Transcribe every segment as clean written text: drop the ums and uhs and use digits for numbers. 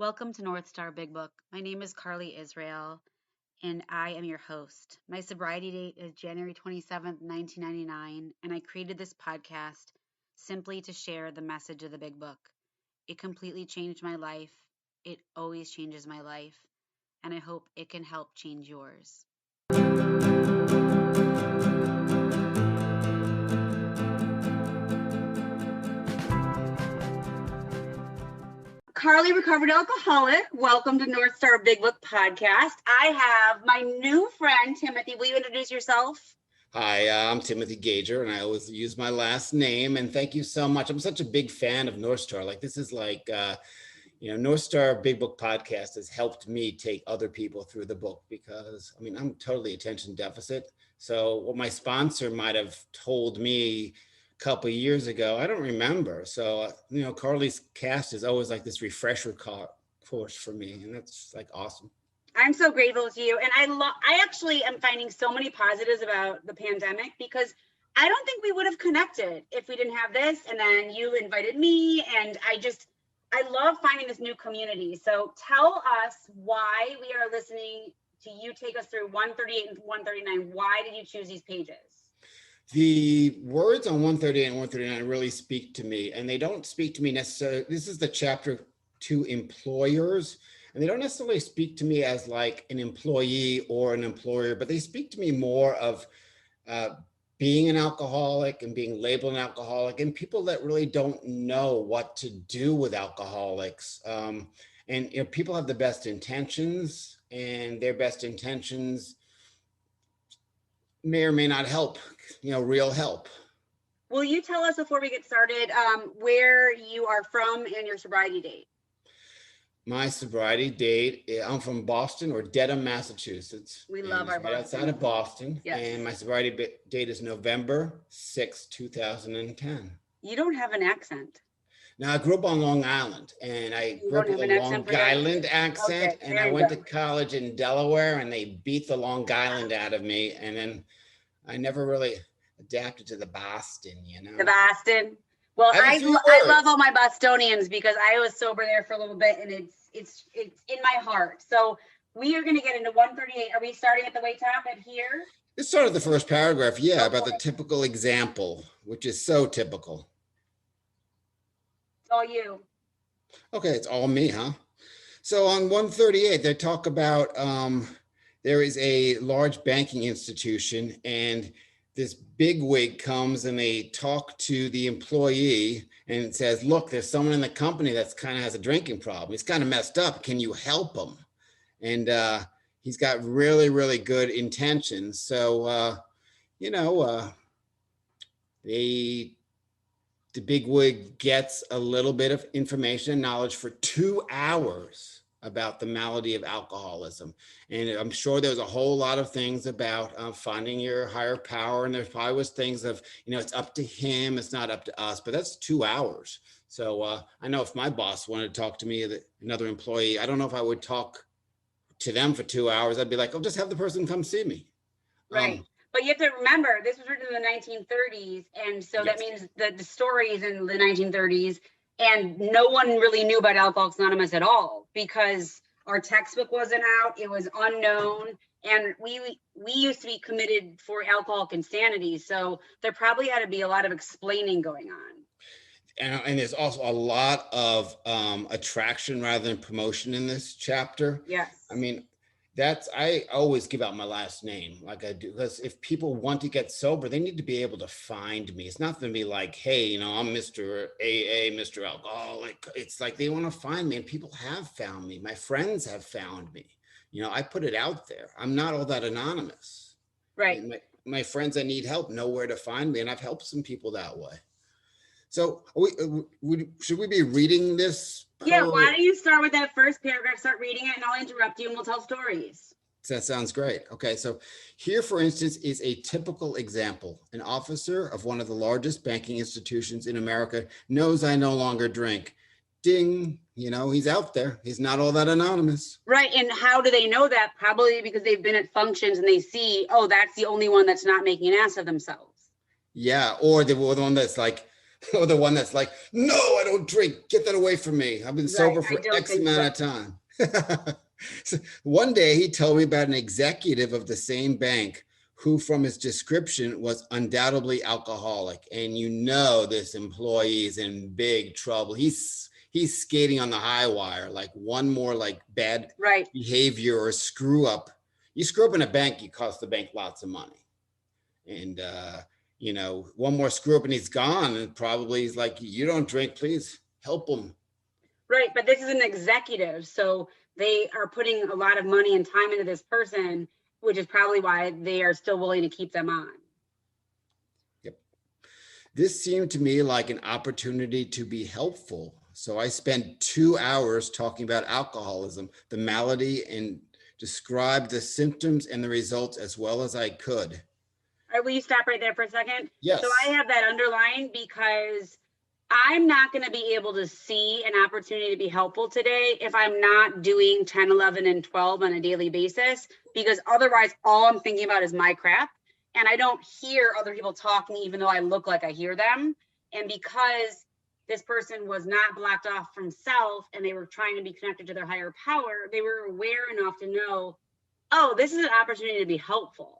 Welcome to North Star Big Book. My name is Carly Israel, and I am your host. My sobriety date is January 27th, 1999, and I created this podcast simply to share the message of the Big Book. It completely changed my life. It always changes my life, and I hope it can help change yours. Carly, recovered alcoholic. Welcome to North Star Big Book podcast. I have my new friend, Timothy. Will you introduce yourself? Hi, I'm Timothy Gager, and I always use my last name. And thank you so much. I'm such a big fan of North Star. This is North Star Big Book podcast has helped me take other people through the book because, I'm totally attention deficit. So what my sponsor might have told me couple of years ago, I don't remember. So, Carly's cast is always like this refresher course for me. And that's awesome. I'm so grateful to you. And I actually am finding so many positives about the pandemic because I don't think we would have connected if we didn't have this. And then you invited me and I love finding this new community. So tell us why we are listening to you take us through 138 and 139. Why did you choose these pages? The words on 138 and 139 really speak to me, and they don't speak to me necessarily. This is the chapter to employers, and they don't necessarily speak to me as like an employee or an employer, but they speak to me more of being an alcoholic and being labeled an alcoholic, and people that really don't know what to do with alcoholics. And people have the best intentions, and their best intentions may or may not help, real help. Will you tell us before we get started where you are from and your sobriety date? My sobriety date, I'm from Boston or Dedham, Massachusetts. We love our right outside of Boston. Yes. And my sobriety date is November 6, 2010. You don't have an accent. Now, I grew up on Long Island, and I grew up with a Long Island accent, and I went to college in Delaware, and they beat the Long Island out of me, and then I never really adapted to the Boston, The Boston. Well, I love all my Bostonians because I was sober there for a little bit, and it's in my heart. So we are going to get into 138. Are we starting at the way top at here? This started the first paragraph, about the typical example, which is so typical. All you. Okay, it's all me, huh? So on 138, they talk about there is a large banking institution, and this bigwig comes and they talk to the employee and says, look, there's someone in the company that's kind of has a drinking problem. He's kind of messed up. Can you help him? And he's got really, really good intentions. So, the bigwig gets a little bit of information and knowledge for 2 hours about the malady of alcoholism. And I'm sure there's a whole lot of things about finding your higher power. And there probably was things of, it's up to him, it's not up to us, but that's 2 hours. So I know if my boss wanted to talk to me, another employee, I don't know if I would talk to them for 2 hours. I'd be like, just have the person come see me. Right. But you have to remember, this was written in the 1930s. And so that means that the stories in the 1930s, and no one really knew about Alcoholics Anonymous at all because our textbook wasn't out. It was unknown. And we used to be committed for alcoholic insanity. So there probably had to be a lot of explaining going on. And there's also a lot of attraction rather than promotion in this chapter. Yes. I always give out my last name like I do, because if people want to get sober, they need to be able to find me. It's not going to be like, hey, I'm Mr. AA, Mr. Alcoholic. It's like they want to find me, and people have found me. My friends have found me. I put it out there. I'm not all that anonymous. Right. My friends that need help know where to find me, and I've helped some people that way. So should we be reading this? Yeah, why don't you start with that first paragraph, start reading it, and I'll interrupt you and we'll tell stories. That sounds great. Okay, so here, for instance, is a typical example. An officer of one of the largest banking institutions in America knows I no longer drink. Ding, he's out there. He's not all that anonymous. Right, and how do they know that? Probably because they've been at functions and they see, that's the only one that's not making an ass of themselves. Yeah, or the one that's like, or the one that's like, no, I don't drink. Get that away from me. I've been Right. sober I for don't X think so. amount of time. So one day he told me about an executive of the same bank who, from his description, was undoubtedly alcoholic. And you know this employee is in big trouble. He's skating on the high wire, like one more like bad Right. behavior or screw up. You screw up in a bank, you cost the bank lots of money. And one more screw up and he's gone. And probably he's like, you don't drink, please help him. Right. But this is an executive. So they are putting a lot of money and time into this person, which is probably why they are still willing to keep them on. Yep. This seemed to me like an opportunity to be helpful. So I spent 2 hours talking about alcoholism, the malady, and described the symptoms and the results as well as I could. All right, will you stop right there for a second? Yes. So I have that underlined because I'm not going to be able to see an opportunity to be helpful today if I'm not doing 10, 11, and 12 on a daily basis, because otherwise all I'm thinking about is my crap. And I don't hear other people talking, even though I look like I hear them. And because this person was not blocked off from self and they were trying to be connected to their higher power, they were aware enough to know, oh, this is an opportunity to be helpful.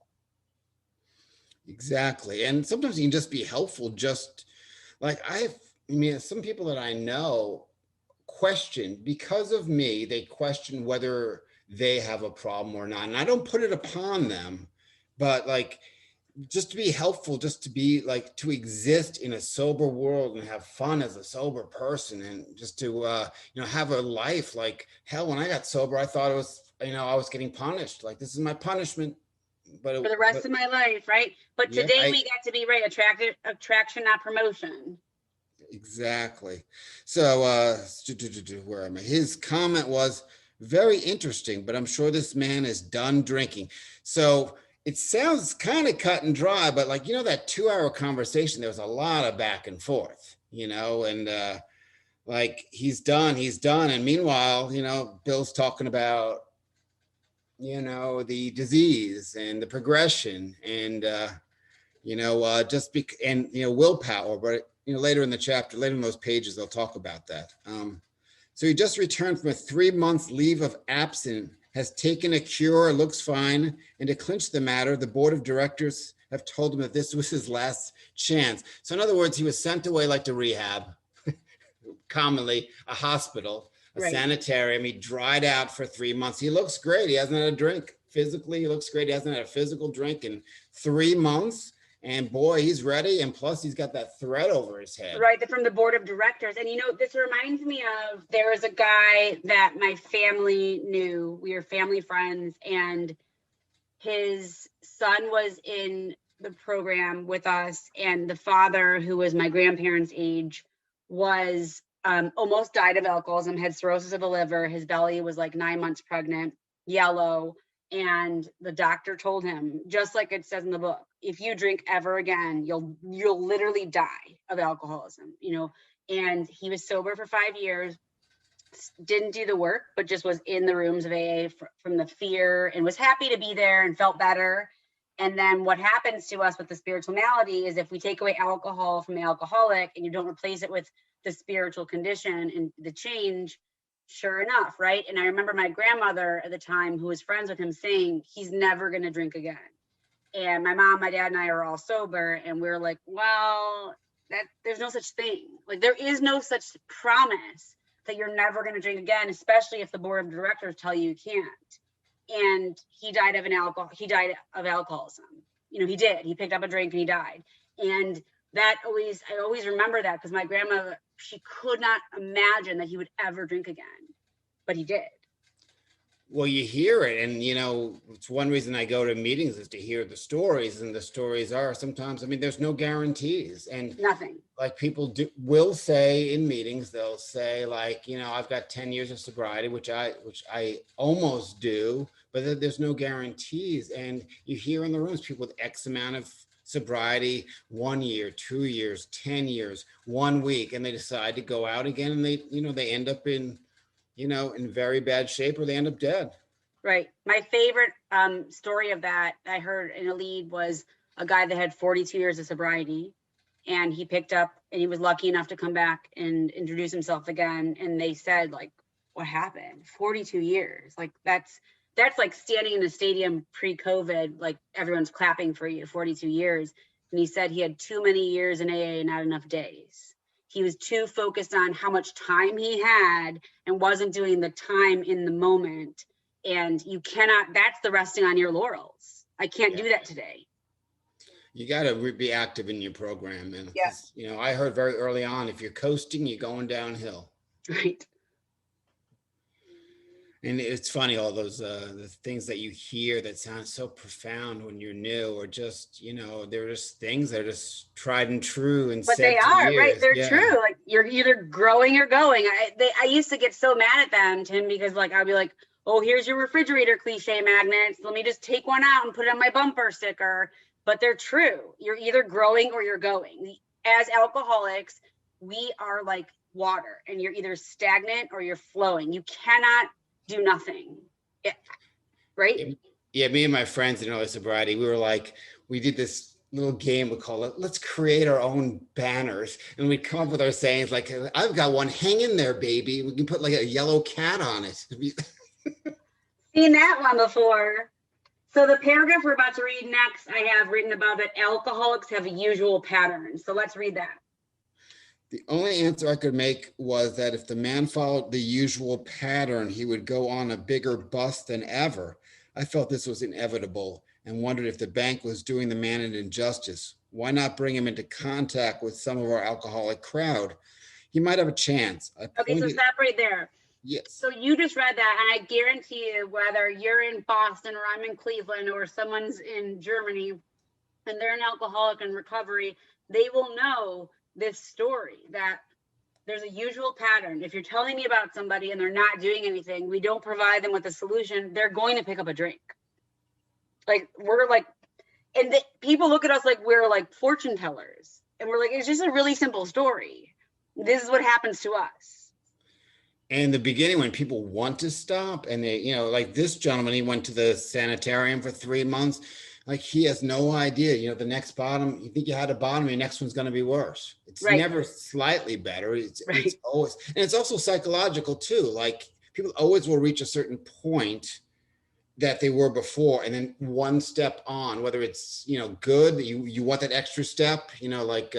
Exactly. And sometimes you can just be helpful. Just like some people that I know question, because of me, they question whether they have a problem or not. And I don't put it upon them, but like, just to be helpful, just to be like, to exist in a sober world and have fun as a sober person, and just to have a life. Like, hell, when I got sober, I thought it was, I was getting punished, like this is my punishment, for the rest of my life, right? But yeah, today we got to be right, attraction, not promotion. Exactly. So where am I? His comment was very interesting, but I'm sure this man is done drinking. So it sounds kind of cut and dry, but like, that 2 hour conversation, there was a lot of back and forth, and like he's done. And meanwhile, Bill's talking about, the disease and the progression and, willpower. But, later in the chapter, later in those pages, they'll talk about that. So he just returned from a 3-month leave of absence, has taken a cure, looks fine. And to clinch the matter, the board of directors have told him that this was his last chance. So in other words, he was sent away like to rehab, commonly a hospital, a sanitarium. He dried out for 3 months. He looks great. He hasn't had a drink. Physically, he looks great. He hasn't had a physical drink in 3 months. And boy, he's ready. And plus, he's got that thread over his head. Right, from the board of directors. And this reminds me of, there was a guy that my family knew. We were family friends, and his son was in the program with us. And the father, who was my grandparents' age, was almost died of alcoholism, had cirrhosis of the liver. His belly was like 9 months pregnant, yellow. And the doctor told him, just like it says in the book, if you drink ever again, you'll literally die of alcoholism, and he was sober for 5 years, didn't do the work, but just was in the rooms of AA from the fear, and was happy to be there and felt better. And then what happens to us with the spiritual malady is, if we take away alcohol from the alcoholic and you don't replace it with the spiritual condition and the change, sure enough, right? And I remember my grandmother at the time, who was friends with him, saying he's never going to drink again. And my mom, my dad, and I are all sober, and we're like, well, there's no such thing. Like, there is no such promise that you're never going to drink again, especially if the board of directors tell you can't. And he died of alcoholism. He did. He picked up a drink and he died. And I always remember that, because my grandmother, she could not imagine that he would ever drink again, but he did. Well, you hear it, and it's one reason I go to meetings, is to hear the stories. And the stories are sometimes, there's no guarantees, and nothing. Like, people will say in meetings, they'll say like, I've got 10 years of sobriety, which I almost do, but there's no guarantees. And you hear in the rooms people with X amount of sobriety, 1 year, 2 years, 10 years, 1 week, and they decide to go out again, and they end up in very bad shape, or they end up dead. Right. My favorite story of that I heard in a lead was a guy that had 42 years of sobriety, and he picked up, and he was lucky enough to come back and introduce himself again. And they said, like, what happened? 42 years. Like, that's like standing in a stadium pre-COVID, like everyone's clapping for you, 42 years. And he said he had too many years in AA and not enough days. He was too focused on how much time he had and wasn't doing the time in the moment. And you cannot, that's the resting on your laurels. I can't do that today. You got to be active in your program. And, Yes. you know, I heard very early on, if you're coasting, you're going downhill. Right. And it's funny, all those the things that you hear that sound so profound when you're new, or just, you know, they're just things that are just tried and true. And but they are years. Right. They're true. Like, you're either growing or going. I used to get so mad at them, Tim, because like I'd be like, oh, here's your refrigerator cliche magnets. Let me just take one out and put it on my bumper sticker. But they're true. You're either growing or you're going. As alcoholics, we are like water, and you're either stagnant or you're flowing. You cannot do nothing. Yeah. Right? Yeah, me and my friends in early sobriety, we were like, we did this little game, we call it, let's create our own banners. And we'd come up with our sayings like, I've got one, hang in there, baby. We can put like a yellow cat on it. Seen that one before. So the paragraph we're about to read next, I have written about that alcoholics have a usual pattern. So let's read that. The only answer I could make was that if the man followed the usual pattern, he would go on a bigger bust than ever. I felt this was inevitable and wondered if the bank was doing the man an injustice. Why not bring him into contact with some of our alcoholic crowd? He might have a chance. Okay, so stop right there. Yes. So you just read that, and I guarantee you, whether you're in Boston or I'm in Cleveland or someone's in Germany and they're an alcoholic in recovery, they will know this story, that there's a usual pattern. If you're telling me about somebody and they're not doing anything, we don't provide them with a solution, they're going to pick up a drink. Like, we're like, and people look at us like we're like fortune tellers, and we're like, it's just a really simple story. This is what happens to us. In the beginning, when people want to stop, and they, you know, like this gentleman, he went to the sanitarium for 3 months. Like, he has no idea, you know, the next bottom, you think you had a bottom, your next one's going to be worse. It's right. Never slightly better. It's right. Always, and it's also psychological too. Like, people always will reach a certain point that they were before, and then one step on, whether it's, you know, good, you want that extra step, you know, like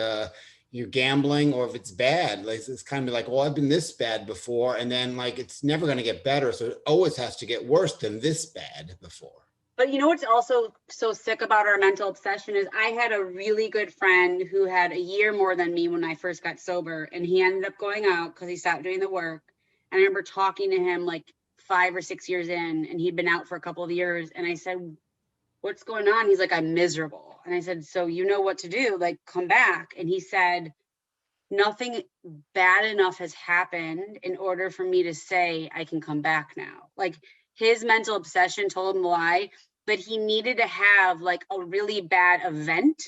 you're gambling, or if it's bad, like it's kind of like, well, I've been this bad before, and then like it's never going to get better, so it always has to get worse than this bad before. But you know what's also so sick about our mental obsession is I had a really good friend who had a year more than me when I first got sober, and he ended up going out because he stopped doing the work. And I remember talking to him like 5 or 6 years in, and he'd been out for a couple of years. And I said, what's going on? He's like, I'm miserable. And I said, so you know what to do, like come back. And he said, nothing bad enough has happened in order for me to say I can come back now. Like, his mental obsession told him why, but he needed to have like a really bad event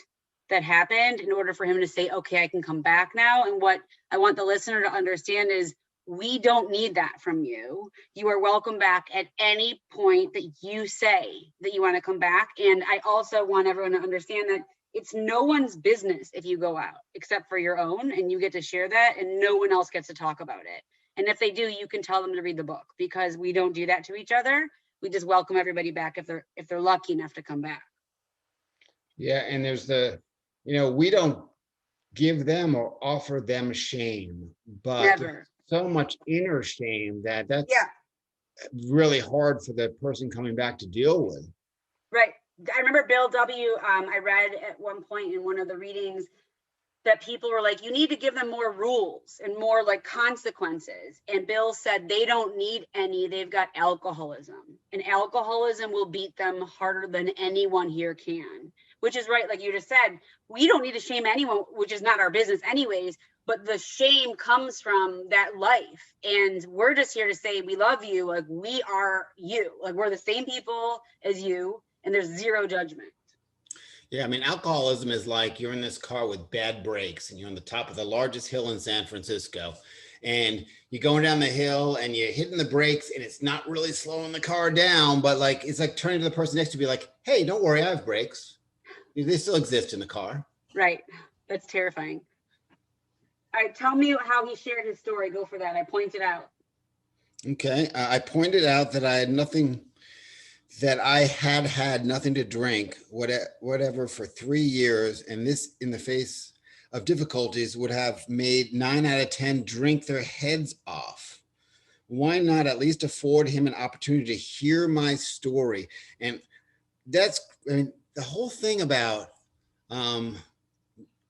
that happened in order for him to say, okay, I can come back now. And what I want the listener to understand is, we don't need that from you. You are welcome back at any point that you say that you want to come back. And I also want everyone to understand that it's no one's business if you go out except for your own, and you get to share that, and no one else gets to talk about it. And if they do, you can tell them to read the book, because we don't do that to each other. We just welcome everybody back if they're lucky enough to come back. Yeah, and there's the, you know, we don't give them or offer them shame, but Never. So much inner shame that's really hard for the person coming back to deal with. Right. I remember Bill W. I read at one point in one of the readings that people were like, you need to give them more rules and more like consequences. And Bill said they don't need any, they've got alcoholism. And alcoholism will beat them harder than anyone here can, which is right. Like you just said, we don't need to shame anyone, which is not our business anyways, but the shame comes from that life. And we're just here to say, we love you. Like, we are you, like we're the same people as you, and there's zero judgment. Yeah, I mean, alcoholism is like you're in this car with bad brakes and you're on the top of the largest hill in San Francisco, and you're going down the hill and you're hitting the brakes and it's not really slowing the car down, but like it's like turning to the person next to you, be like, hey, don't worry, I have brakes. They still exist in the car. Right. That's terrifying. All right, tell me how he shared his story. Go for that. I pointed out. Okay. I pointed out that I had nothing to drink, whatever, for 3 years. And this, in the face of difficulties, would have made 9 out of 10 drink their heads off. Why not at least afford him an opportunity to hear my story? And that's, I mean, the whole thing about AA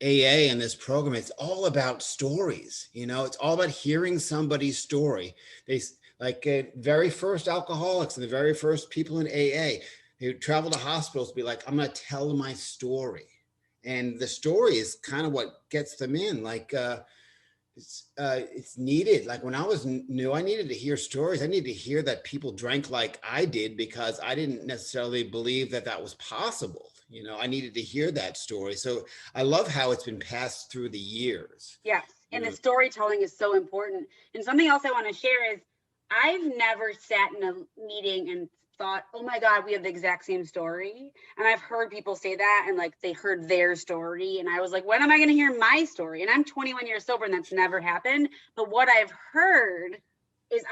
and this program, it's all about stories. It's all about hearing somebody's story. They like very first alcoholics and the very first people in AA, they would travel to hospitals, be like, I'm going to tell my story. And the story is kind of what gets them in. Like, it's needed. Like when I was new, I needed to hear stories. I needed to hear that people drank like I did, because I didn't necessarily believe that that was possible. I needed to hear that story. So I love how it's been passed through the years. Yes. And the storytelling is so important. And something else I want to share is I've never sat in a meeting and thought, oh my God, we have the exact same story. And I've heard people say that, and like they heard their story. And I was like, when am I going to hear my story? And I'm 21 years sober, and that's never happened. But what I've heard is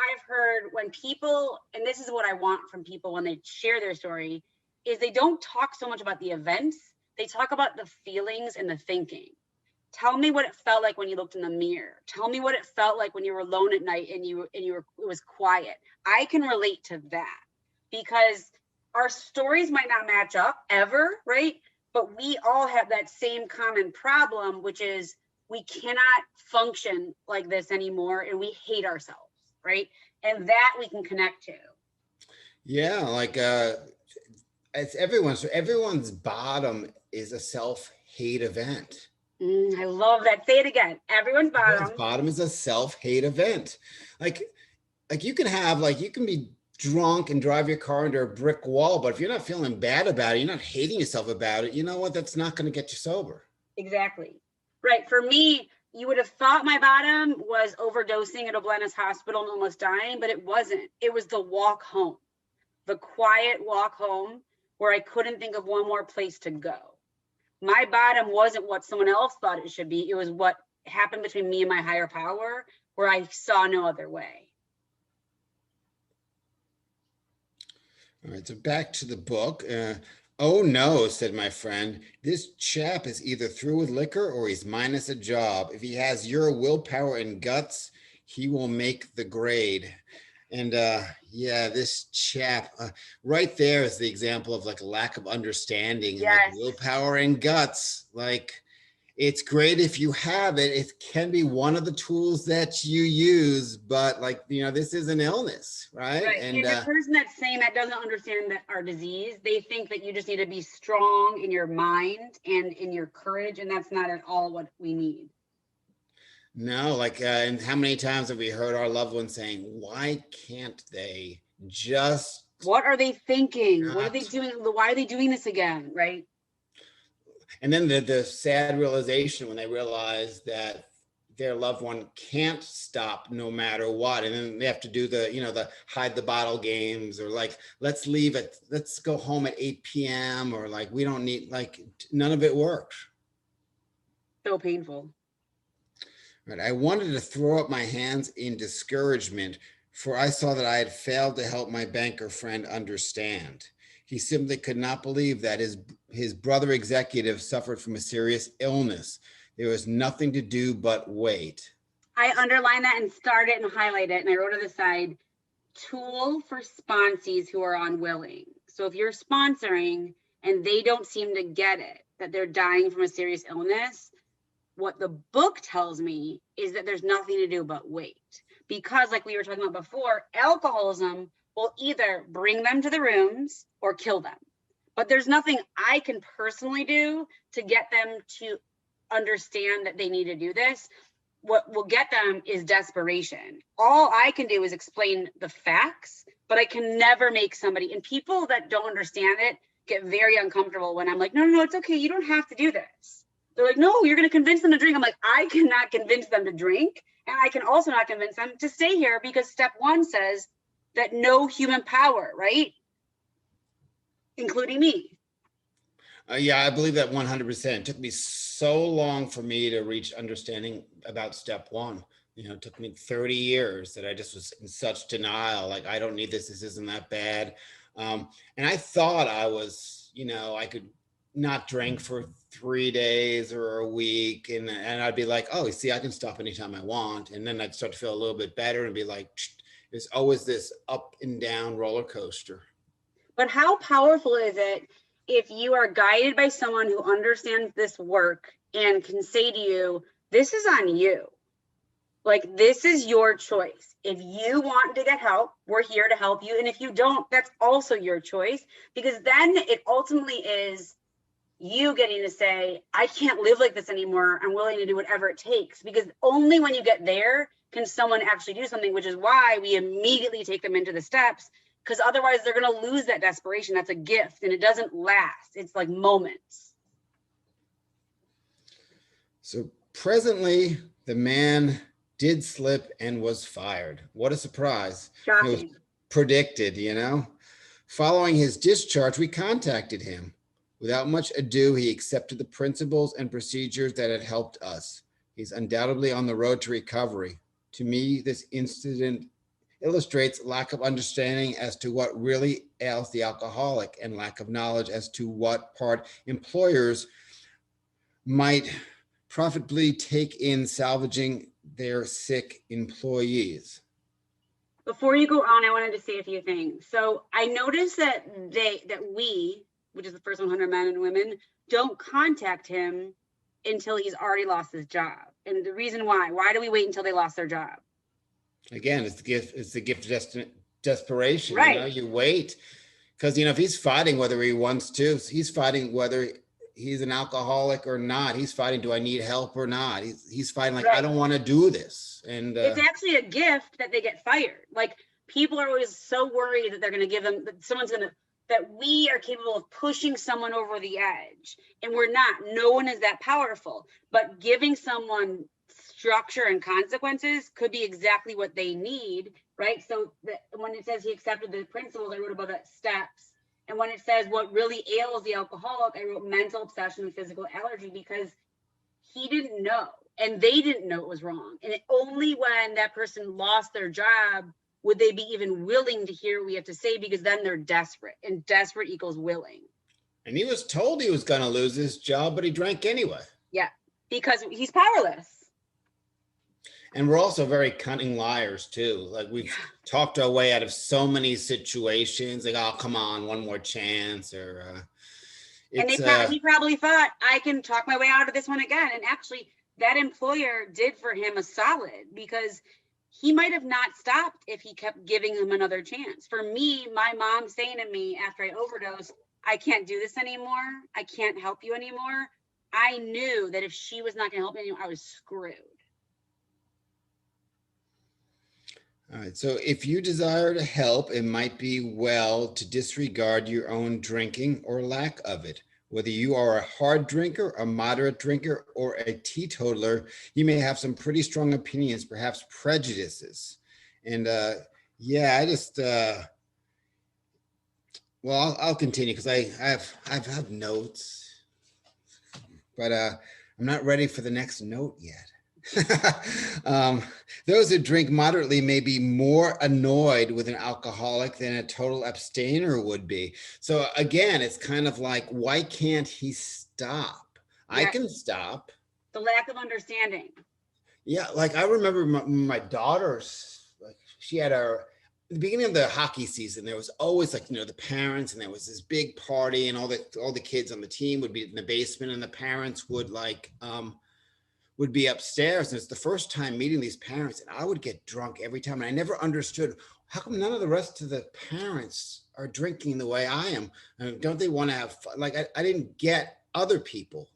when people, and this is what I want from people when they share their story, is they don't talk so much about the events. They talk about the feelings and the thinking. Tell me what it felt like when you looked in the mirror. Tell me what it felt like when you were alone at night and it was quiet. I can relate to that, because our stories might not match up ever, right? But we all have that same common problem, which is we cannot function like this anymore, and we hate ourselves, right? And that we can connect to. Yeah, like it's everyone's bottom is a self-hate event. I love that. Say it again. Everyone's bottom is a self-hate event. Like you can be drunk and drive your car into a brick wall, but if you're not feeling bad about it, you're not hating yourself about it, you know what? That's not going to get you sober. Exactly. Right. For me, you would have thought my bottom was overdosing at Oblenis Hospital and almost dying, but it wasn't. It was the walk home, the quiet walk home where I couldn't think of one more place to go. My bottom wasn't what someone else thought it should be. It was what happened between me and my higher power, where I saw no other way. All right, so back to the book. Oh no, said my friend. This chap is either through with liquor or he's minus a job. If he has your willpower and guts, he will make the grade. And yeah, this chap right there is the example of like a lack of understanding. Yes. Like willpower and guts. Like, it's great if you have it. It can be one of the tools that you use, but like, this is an illness, right? Right. And the person that's saying that doesn't understand that our disease. They think that you just need to be strong in your mind and in your courage. And that's not at all what we need. No, like, and how many times have we heard our loved ones saying, why can't they just... What are they thinking? What are they doing? Why are they doing this again, right? And then the sad realization when they realize that their loved one can't stop no matter what. And then they have to do the hide the bottle games, or like, let's go home at 8 p.m. or like, we don't need, like, none of it works. So painful. Right. I wanted to throw up my hands in discouragement, for I saw that I had failed to help my banker friend understand. He simply could not believe that his brother executive suffered from a serious illness. There was nothing to do but wait. I underlined that and starred it and highlighted it, and I wrote on the side, tool for sponsees who are unwilling. So if you're sponsoring and they don't seem to get it, that they're dying from a serious illness, what the book tells me is that there's nothing to do but wait. Because like we were talking about before, alcoholism will either bring them to the rooms or kill them. But there's nothing I can personally do to get them to understand that they need to do this. What will get them is desperation. All I can do is explain the facts, but I can never make somebody, and people that don't understand it get very uncomfortable when I'm like, no, it's okay. You don't have to do this. They're like, no, you're going to convince them to drink. I'm like, I cannot convince them to drink. And I can also not convince them to stay here, because step 1 says that no human power, right? Including me. Yeah, I believe that 100%. It took me so long for me to reach understanding about step one. It took me 30 years that I just was in such denial. Like, I don't need this. This isn't that bad. And I thought I was, I could not drink for 3 days or a week. And I'd be like, oh, you see, I can stop anytime I want. And then I'd start to feel a little bit better and be like, there's always this up and down roller coaster. But how powerful is it if you are guided by someone who understands this work and can say to you, this is on you. Like, this is your choice. If you want to get help, we're here to help you. And if you don't, that's also your choice, because then it ultimately is you getting to say, I can't live like this anymore. I'm willing to do whatever it takes, because only when you get there can someone actually do something, which is why we immediately take them into the steps, because otherwise they're going to lose that desperation. That's a gift and it doesn't last. It's like moments. So presently, the man did slip and was fired. What a surprise. Shocking. It was predicted, Following his discharge, we contacted him. Without much ado, he accepted the principles and procedures that had helped us. He's undoubtedly on the road to recovery. To me, this incident illustrates lack of understanding as to what really ails the alcoholic and lack of knowledge as to what part employers might profitably take in salvaging their sick employees. Before you go on, I wanted to say a few things. So I noticed that we, which is the first 100 men and women, don't contact him until he's already lost his job. And the reason why do we wait until they lost their job? Again, it's the gift of desperation. Right. You wait because, if he's fighting whether he wants to, he's fighting whether he's an alcoholic or not. He's fighting, do I need help or not? He's fighting like, right. I don't want to do this. And it's actually a gift that they get fired. Like, people are always so worried that they're going to give them, that we are capable of pushing someone over the edge. And we're not. No one is that powerful. But giving someone structure and consequences could be exactly what they need, right? So when it says he accepted the principles, I wrote about that steps. And when it says what really ails the alcoholic, I wrote mental obsession and physical allergy, because he didn't know and they didn't know it was wrong. And only when that person lost their job would they be even willing to hear what we have to say, because then they're desperate, and desperate equals willing. And he was told he was going to lose his job, but he drank anyway. Yeah, because he's powerless. And we're also very cunning liars too. Like, we've talked our way out of so many situations. Like, oh, come on, one more chance. Or and he probably thought, I can talk my way out of this one again. And actually, that employer did for him a solid, because he might have not stopped if he kept giving him another chance. For me, my mom saying to me after I overdosed, I can't do this anymore. I can't help you anymore. I knew that if she was not going to help me anymore, I was screwed. All right. So if you desire to help, it might be well to disregard your own drinking or lack of it. Whether you are a hard drinker, a moderate drinker, or a teetotaler, you may have some pretty strong opinions, perhaps prejudices. And I just, I'll continue because I have notes, but I'm not ready for the next note yet. Those who drink moderately may be more annoyed with an alcoholic than a total abstainer would be. So again, it's kind of like, why can't he stop? Yeah. I can stop. The lack of understanding. Yeah, like I remember my daughter's, like, she had at the beginning of the hockey season, there was always like, the parents, and there was this big party, and all the kids on the team would be in the basement, and the parents would would be upstairs. And it's the first time meeting these parents, and I would get drunk every time. And I never understood, how come none of the rest of the parents are drinking the way I am? And don't they want to have fun? Like, I didn't get other people.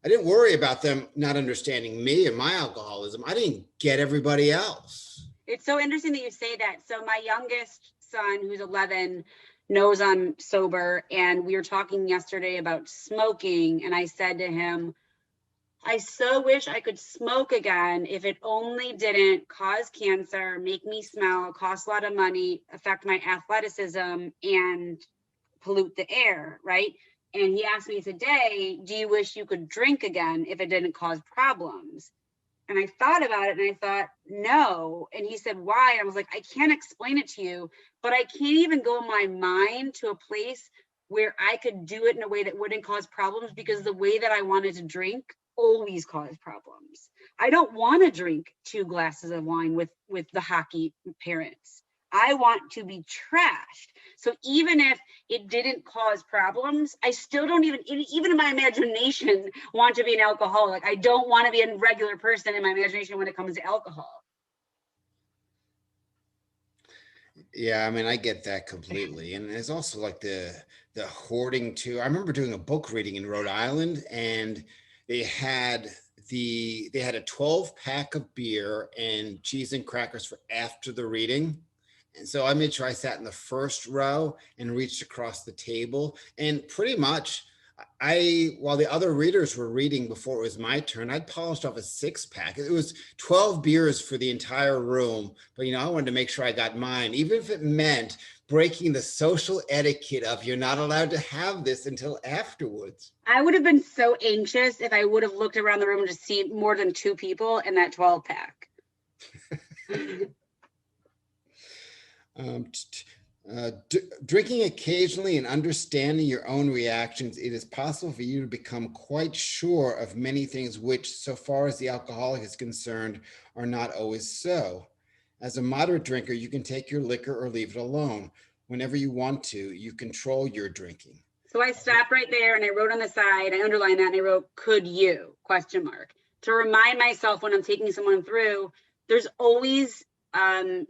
I didn't worry about them not understanding me and my alcoholism. I didn't get everybody else. It's so interesting that you say that. So my youngest son, who's 11, knows I'm sober. And we were talking yesterday about smoking. And I said to him, I so wish I could smoke again if it only didn't cause cancer, make me smell, cost a lot of money, affect my athleticism, and pollute the air, right? And he asked me today, do you wish you could drink again if it didn't cause problems? And I thought about it and I thought, no. And he said, why? And I was like, I can't explain it to you, but I can't even go in my mind to a place where I could do it in a way that wouldn't cause problems, because the way that I wanted to drink always caused problems. I don't want to drink 2 glasses of wine with the hockey parents. I want to be trashed. So even if it didn't cause problems, I still don't even in my imagination want to be an alcoholic. I don't want to be a regular person in my imagination when it comes to alcohol. Yeah, I mean, I get that completely. And there's also like the hoarding too. I remember doing a book reading in Rhode Island, and they had they had a 12 pack of beer and cheese and crackers for after the reading. And so I made sure I sat in the first row and reached across the table. And pretty much while the other readers were reading before it was my turn, I'd polished off a 6 pack. It was 12 beers for the entire room. But, I wanted to make sure I got mine, even if it meant breaking the social etiquette of you're not allowed to have this until afterwards. I would have been so anxious if I would have looked around the room to see more than 2 people in that 12 pack. Drinking occasionally and understanding your own reactions, it is possible for you to become quite sure of many things which, so far as the alcoholic is concerned, are not always so. As a moderate drinker, you can take your liquor or leave it alone. Whenever you want to, you control your drinking. So I stopped right there and I wrote on the side, I underlined that and I wrote, could you, ? To remind myself when I'm taking someone through, there's always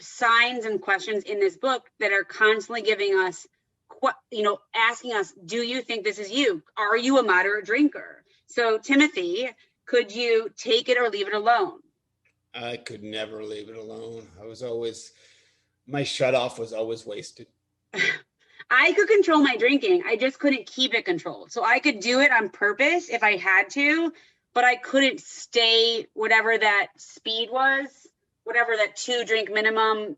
signs and questions in this book that are constantly giving us, asking us, do you think this is you? Are you a moderate drinker? So Timothy, could you take it or leave it alone? I could never leave it alone. My shut off was always wasted. I could control my drinking. I just couldn't keep it controlled. So I could do it on purpose if I had to, but I couldn't stay whatever that speed was, whatever that 2 drink minimum,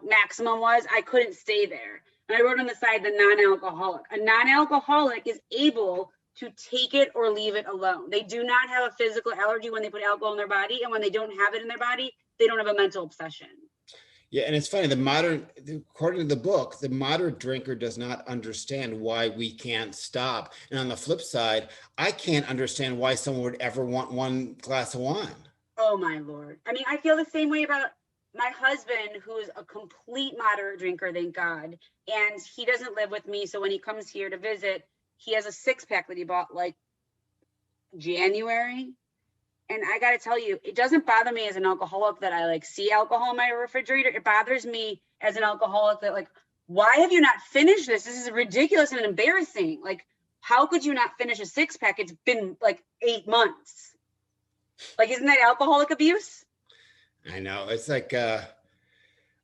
maximum was. I couldn't stay there. And I wrote on the side, the non-alcoholic. A non-alcoholic is able to take it or leave it alone. They do not have a physical allergy when they put alcohol in their body. And when they don't have it in their body, they don't have a mental obsession. Yeah, and it's funny, according to the book, the moderate drinker does not understand why we can't stop. And on the flip side, I can't understand why someone would ever want 1 glass of wine. Oh my Lord. I mean, I feel the same way about my husband, who's a complete moderate drinker, thank God. And he doesn't live with me. So when he comes here to visit, he has a 6-pack that he bought like January. And I got to tell you, it doesn't bother me as an alcoholic that I see alcohol in my refrigerator. It bothers me as an alcoholic that why have you not finished this? This is ridiculous and embarrassing. How could you not finish a 6-pack? It's been 8 months. Isn't that alcoholic abuse? I know. It's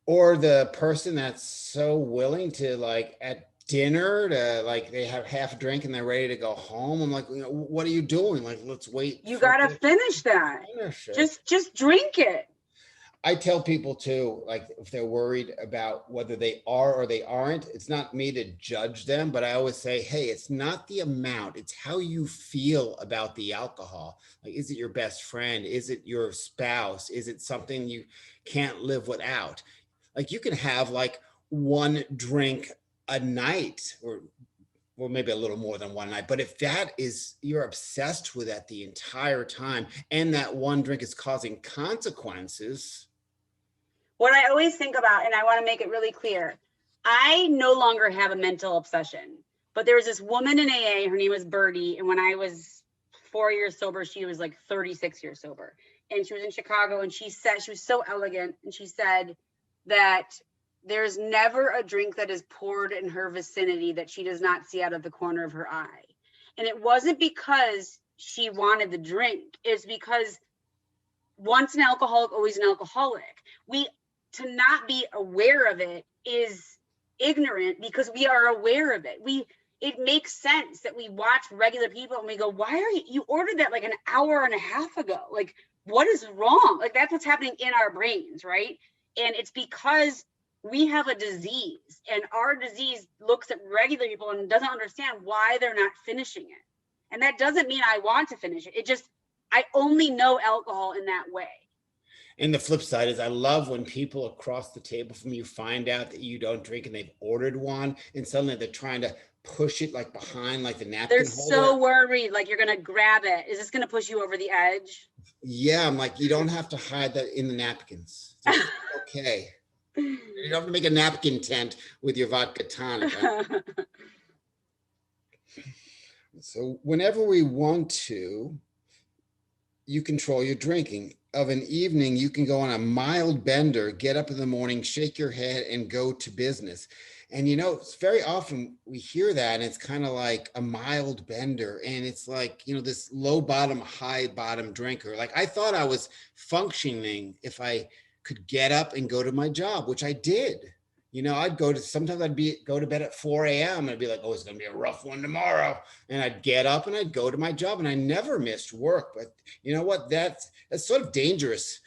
or the person that's so willing to at dinner to they have half a drink and they're ready to go home. I'm like, what are you doing? Let's wait. You got to finish that. Just drink it. I tell people too, if they're worried about whether they are or they aren't, it's not me to judge them, but I always say, hey, it's not the amount, it's how you feel about the alcohol. Is it your best friend? Is it your spouse? Is it something you can't live without? You can have 1 drink a night or maybe a little more than 1 night. But if you're obsessed with that the entire time and that 1 drink is causing consequences. What I always think about, and I want to make it really clear, I no longer have a mental obsession, but there was this woman in AA, her name was Birdie. And when I was 4 years sober, she was 36 years sober. And she was in Chicago, and she said, she was so elegant. And she said that there's never a drink that is poured in her vicinity that she does not see out of the corner of her eye. And it wasn't because she wanted the drink. It's because once an alcoholic, always an alcoholic. To not be aware of it is ignorant, because we are aware of it. It makes sense that we watch regular people and we go, why are you ordered that an hour and a half ago? What is wrong? That's what's happening in our brains, right? And it's because we have a disease, and our disease looks at regular people and doesn't understand why they're not finishing it. And that doesn't mean I want to finish it. It just, I only know alcohol in that way. And the flip side is I love when people across the table from you find out that you don't drink and they've ordered one, and suddenly they're trying to push it like behind like the napkin They're holder. so worried, like you're gonna grab it. Is this gonna push you over the edge? Yeah, I'm like, you don't have to hide that in the napkins. It's okay. You don't have to make a napkin tent with your vodka tonic. So whenever we want to, you control your drinking. Of an evening, you can go on a mild bender, get up in the morning, shake your head, and go to business. And it's very often we hear that, and it's kind of like a mild bender, and it's like, this low bottom, high bottom drinker. Like I thought I was functioning if I could get up and go to my job, which I did. I'd sometimes I'd go to bed at 4 a.m. and I'd be like, oh, it's going to be a rough one tomorrow. And I'd get up and I'd go to my job, and I never missed work. But you know what? That's sort of dangerous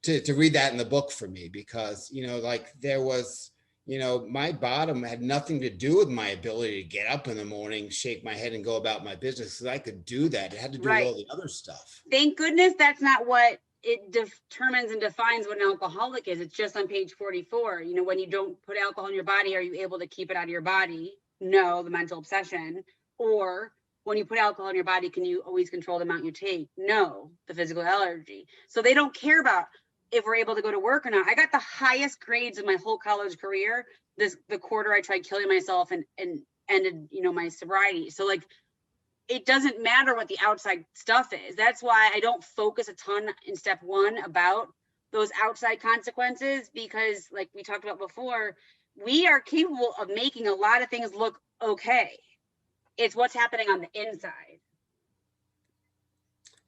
to read that in the book for me, because, like there was, my bottom had nothing to do with my ability to get up in the morning, shake my head, and go about my business, because I could do that. It had to do with all the other stuff. Thank goodness that's not what it determines and defines what an alcoholic is. It's just on page 44. When you don't put alcohol in your body, are you able to keep it out of your body? No, the mental obsession. Or when you put alcohol in your body, can you always control the amount you take? No, the physical allergy. So they don't care about if we're able to go to work or not. I got the highest grades in my whole college career. The quarter I tried killing myself and ended, my sobriety. So like, it doesn't matter what the outside stuff is. That's why I don't focus a ton in step 1 about those outside consequences, because like we talked about before, we are capable of making a lot of things look okay. It's what's happening on the inside.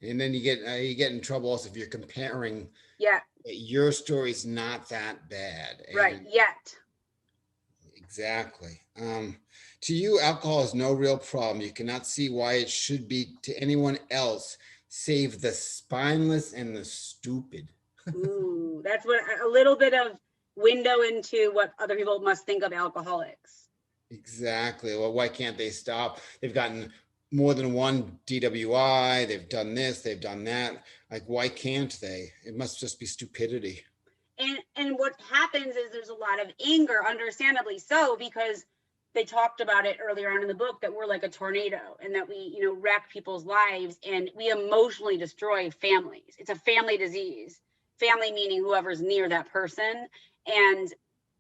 And then you get in trouble also if you're comparing. Yeah. Your story's not that bad. Right. Yet. Exactly. To you, alcohol is no real problem. You cannot see why it should be to anyone else save the spineless and the stupid. Ooh, that's what a little bit of window into what other people must think of alcoholics. Exactly. Well, why can't they stop? They've gotten more than one DWI. They've done this, they've done that. Like, why can't they? It must just be stupidity. And what happens is there's a lot of anger, understandably so, because they talked about it earlier on in the book that we're like a tornado, and that we, wreck people's lives, and we emotionally destroy families. It's a family disease. Family meaning whoever's near that person. And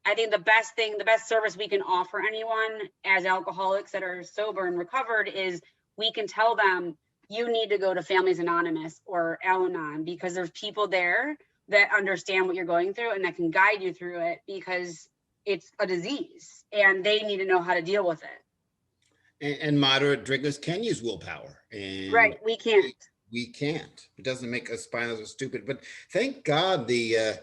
I think the best service we can offer anyone as alcoholics that are sober and recovered is we can tell them, you need to go to Families Anonymous or Al-Anon, because there's people there that understand what you're going through and that can guide you through it, because it's a disease and they need to know how to deal with it. And moderate drinkers can use willpower. And right, we can't. We can't. It doesn't make us spineless or stupid. But thank God the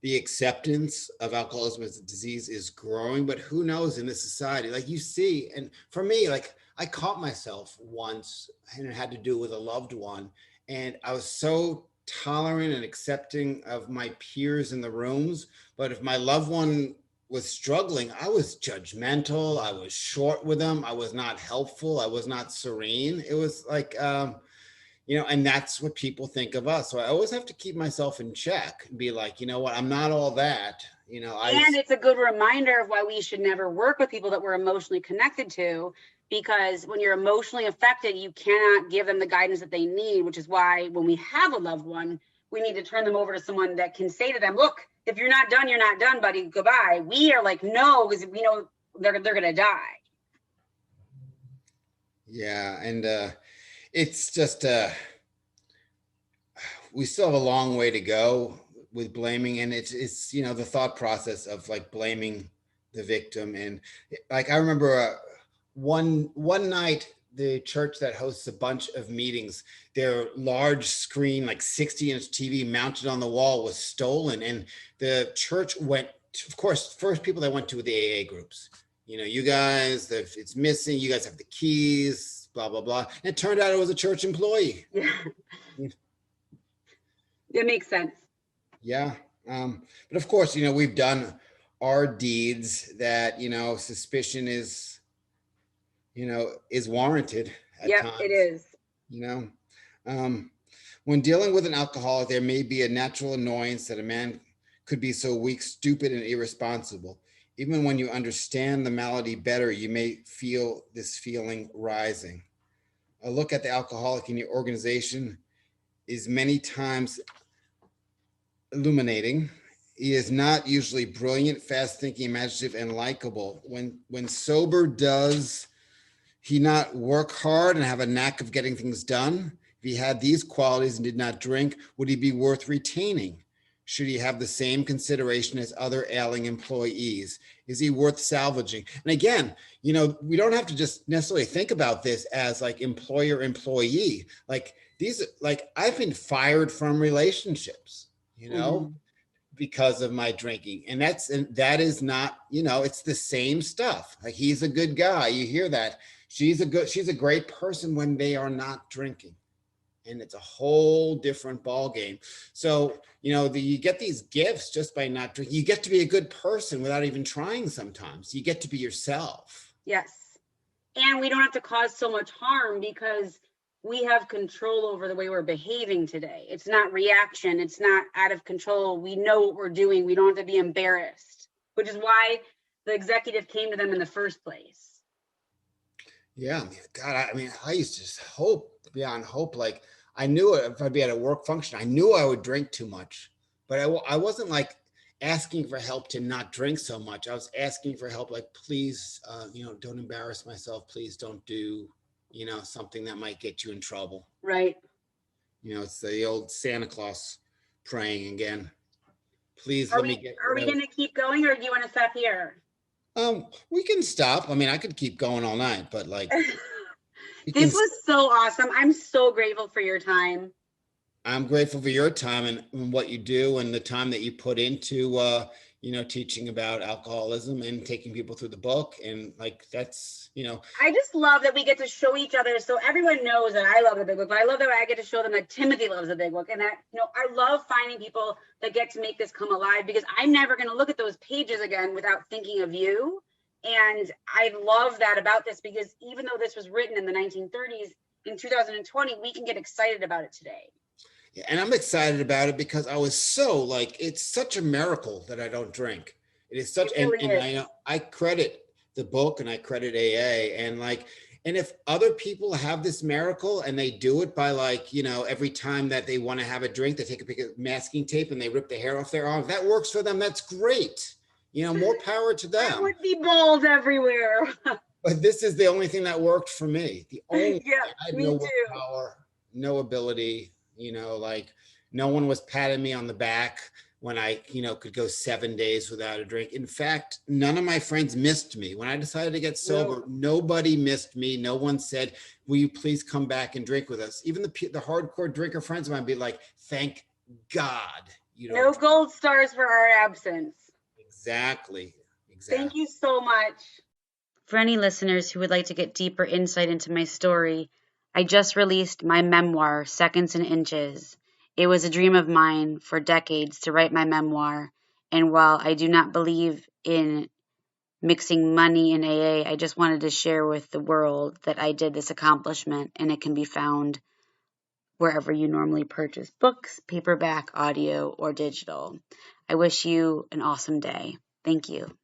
acceptance of alcoholism as a disease is growing. But who knows in this society? Like you see, and for me, like I caught myself once, and it had to do with a loved one, and I was so tolerant and accepting of my peers in the rooms, but if my loved one was struggling, I was judgmental, I was short with them, I was not helpful, I was not serene. It was like and that's what people think of us. So I always have to keep myself in check and be like, you know what, I'm not all that. And it's a good reminder of why we should never work with people that we're emotionally connected to, because when you're emotionally affected, you cannot give them the guidance that they need, which is why when we have a loved one, we need to turn them over to someone that can say to them, look, if you're not done, you're not done, buddy, goodbye. We are like, no, because we know they're going to die. Yeah. And it's just, we still have a long way to go with blaming. And it's the thought process of like blaming the victim. And like, I remember one night, the church that hosts a bunch of meetings, their large screen, like 60-inch TV mounted on the wall was stolen. And the church went, of course, first people that went to the AA groups, you guys, if it's missing, you guys have the keys, blah, blah, blah. And it turned out it was a church employee. Yeah. It makes sense. Yeah. But of course, we've done are deeds that, suspicion is warranted at Yep, it times, is. you know. Um, when dealing with an alcoholic, there may be a natural annoyance that a man could be so weak, stupid, and irresponsible. Even when you understand the malady better, you may feel this feeling rising. A look at the alcoholic in your organization is many times illuminating. He is not usually brilliant, fast thinking, imaginative, and likable. When sober, does he not work hard and have a knack of getting things done? If he had these qualities and did not drink, would he be worth retaining? Should he have the same consideration as other ailing employees? Is he worth salvaging? And again, we don't have to just necessarily think about this as like employer employee. Like I've been fired from relationships, Mhm. because of my drinking. And that is not, it's the same stuff. Like, he's a good guy. You hear that. She's a great person when they are not drinking. And it's a whole different ball game. So, you get these gifts just by not drinking. You get to be a good person without even trying sometimes. You get to be yourself. Yes. And we don't have to cause so much harm because we have control over the way we're behaving today. It's not reaction. It's not out of control. We know what we're doing. We don't have to be embarrassed, which is why the executive came to them in the first place. Yeah, God, I used to just hope beyond hope. Like, I knew if I'd be at a work function, I knew I would drink too much, but I wasn't like asking for help to not drink so much. I was asking for help, like, please, don't embarrass myself. Please don't do, something that might get you in trouble. Right. It's the old Santa Claus praying again. Please Are let we me get are we going to keep going, or do you want to stop here? We can stop. I could keep going all night, but like, we can. This was so awesome. I'm so grateful for your time. I'm grateful for your time and what you do and the time that you put into, teaching about alcoholism and taking people through the book. And like, that's. I just love that we get to show each other. So everyone knows that I love the big book, but I love that I get to show them that Timothy loves the big book. And that, I love finding people that get to make this come alive, because I'm never going to look at those pages again without thinking of you. And I love that about this, because even though this was written in the 1930s, in 2020, we can get excited about it today. Yeah, and I'm excited about it because I was so like, it's such a miracle that I don't drink. It is such, It really is. I credit the book and I credit AA, and if other people have this miracle and they do it by like, every time that they want to have a drink, they take a piece of masking tape and they rip the hair off their arm. If that works for them, that's great. More power to There them. would be balls everywhere. But this is the only thing that worked for me. I had me no too. willpower, no ability, like, no one was patting me on the back when I, could go 7 days without a drink. In fact, none of my friends missed me. When I decided to get sober, nobody missed me. No one said, will you please come back and drink with us? Even the hardcore drinker friends of mine be like, thank God. No gold stars for our absence. Exactly. Thank you so much. For any listeners who would like to get deeper insight into my story, I just released my memoir, Seconds and Inches. It was a dream of mine for decades to write my memoir, and while I do not believe in mixing money and AA, I just wanted to share with the world that I did this accomplishment, and it can be found wherever you normally purchase books, paperback, audio, or digital. I wish you an awesome day. Thank you.